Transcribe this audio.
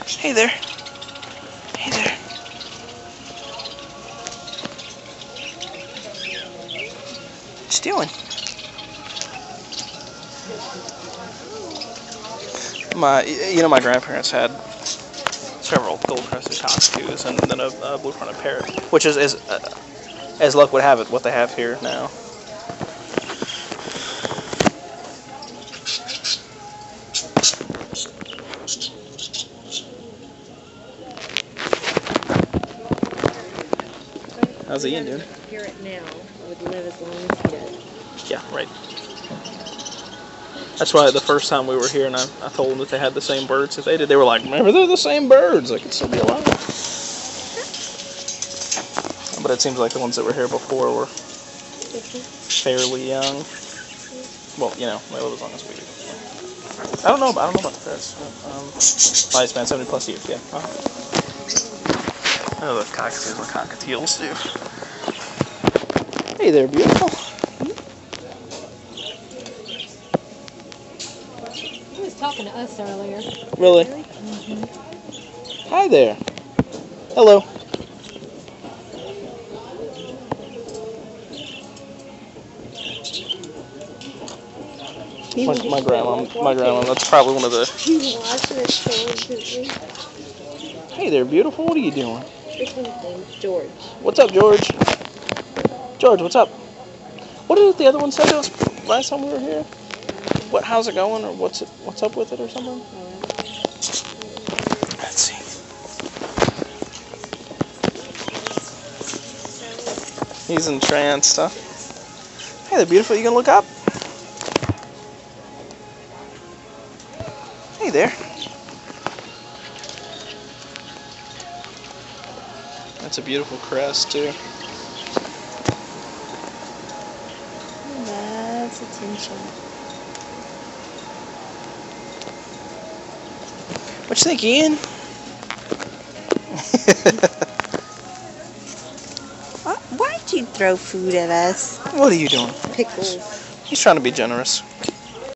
Hey there. Hey there. What you doing? My grandparents had several gold-crested cockatoos and then a blue-fronted parrot, which is as luck would have it, what they have here now. How's Ian doing? A parrot now would live as long as he does. Yeah, right. That's why the first time we were here and I told them that they had the same birds that they did, they were like, remember, they're the same birds. They could still be alive. But it seems like the ones that were here before were fairly young. Well, you know, they live as long as we do. I don't know about this. Lifespan 70 plus years, yeah. I know the cockatoos and cockatiels do. Hey there, beautiful. He was talking to us earlier. Really? Mm-hmm. Hi there. Hello. My grandma, that's probably one of the... He's watching it so. Hey there, beautiful. What are you doing? This one's named George. What's up, George? George, what's up? What did the other one say to us last time we were here? How's it going, or what's up with it, or something? Let's see. He's entranced, huh? Hey there, beautiful. You gonna look up? Hey there. That's a beautiful crest, too. He loves attention. What you think, Ian? Why'd you throw food at us? What are you doing? Pickles. He's trying to be generous.